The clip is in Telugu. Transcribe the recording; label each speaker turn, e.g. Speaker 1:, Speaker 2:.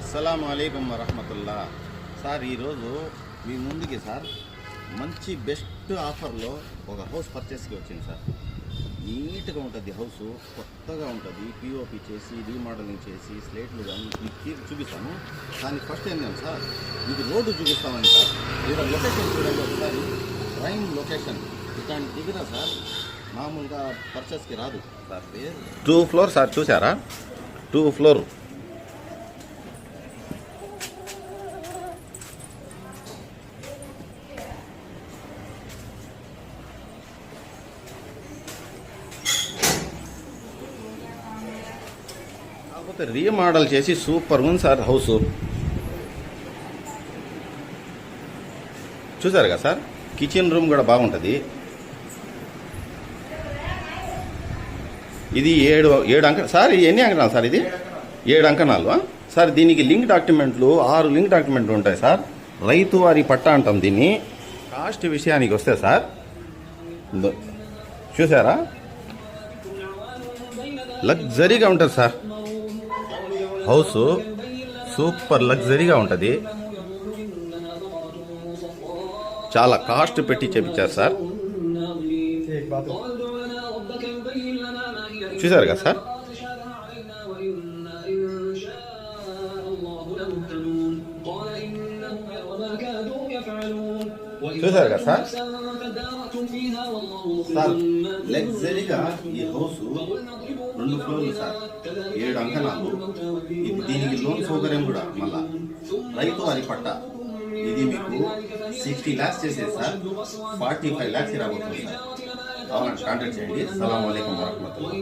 Speaker 1: అస్సలాము అలైకుం వరహమతుల్లా. సార్ ఈరోజు మీ ముందుకి సార్ మంచి బెస్ట్ ఆఫర్లో ఒక హౌస్ పర్చేస్కి వచ్చింది సార్. నీట్గా ఉంటుంది, హౌస్ కొత్తగా ఉంటుంది, పిఓపి చేసి రీమోడలింగ్ చేసి స్లేట్లు కానీ మీకు చూపిస్తాను. కానీ ఫస్ట్ ఏంటంటే సార్ మీకు రోడ్డు చూపిస్తామని సార్. ఇక్కడ లొకేషన్ చూడండి ఒకసారి, ప్రైమ్ లొకేషన్. ఇట్లాంటి దిగిన సార్ మామూలుగా పర్చేస్కి రాదు సార్. 2 ఫ్లోర్ సార్, చూసారా? 2 ఫ్లోర్. కాకపోతే రీమోడల్ చేసి సూపర్ ఉంది సార్ హౌస్. చూసారు కదా సార్, కిచెన్ రూమ్ కూడా బాగుంటుంది. ఇది 7 అంకణాలు సార్. ఎన్ని అంకణాలు సార్? ఇది 7 అంకణాలు సార్. దీనికి లింక్ డాక్యుమెంట్లు 6 లింక్ డాక్యుమెంట్లు ఉంటాయి సార్. రైతు వారి పట్టా అంటాం దీన్ని. కాస్ట్ విషయానికి వస్తే సార్, చూసారా, లగ్జరీగా ఉంటుంది సార్ హౌస్. సూపర్ లగ్జరీగా ఉంటుంది. చాలా కాస్ట్ పెట్టి చేపించారు సార్. చూసారు కదా సార్. చూసారు కదా సార్. సార్ లగ్జరీగా ఈ హౌస్ 2 ఫ్లోర్లు సార్, 7 అంకణాలు. దీనికి లోన్ సౌకర్యం కూడా మళ్ళా రైతు వారి పట్టా. ఇది మీకు 60 lakhs చేసేది సార్, 45 lakhs రాబోతుంది సార్. కావాలంటే కాంటాక్ట్ చేయండి. అస్సలాము అలైకుం వరహమతుల్లాహ్.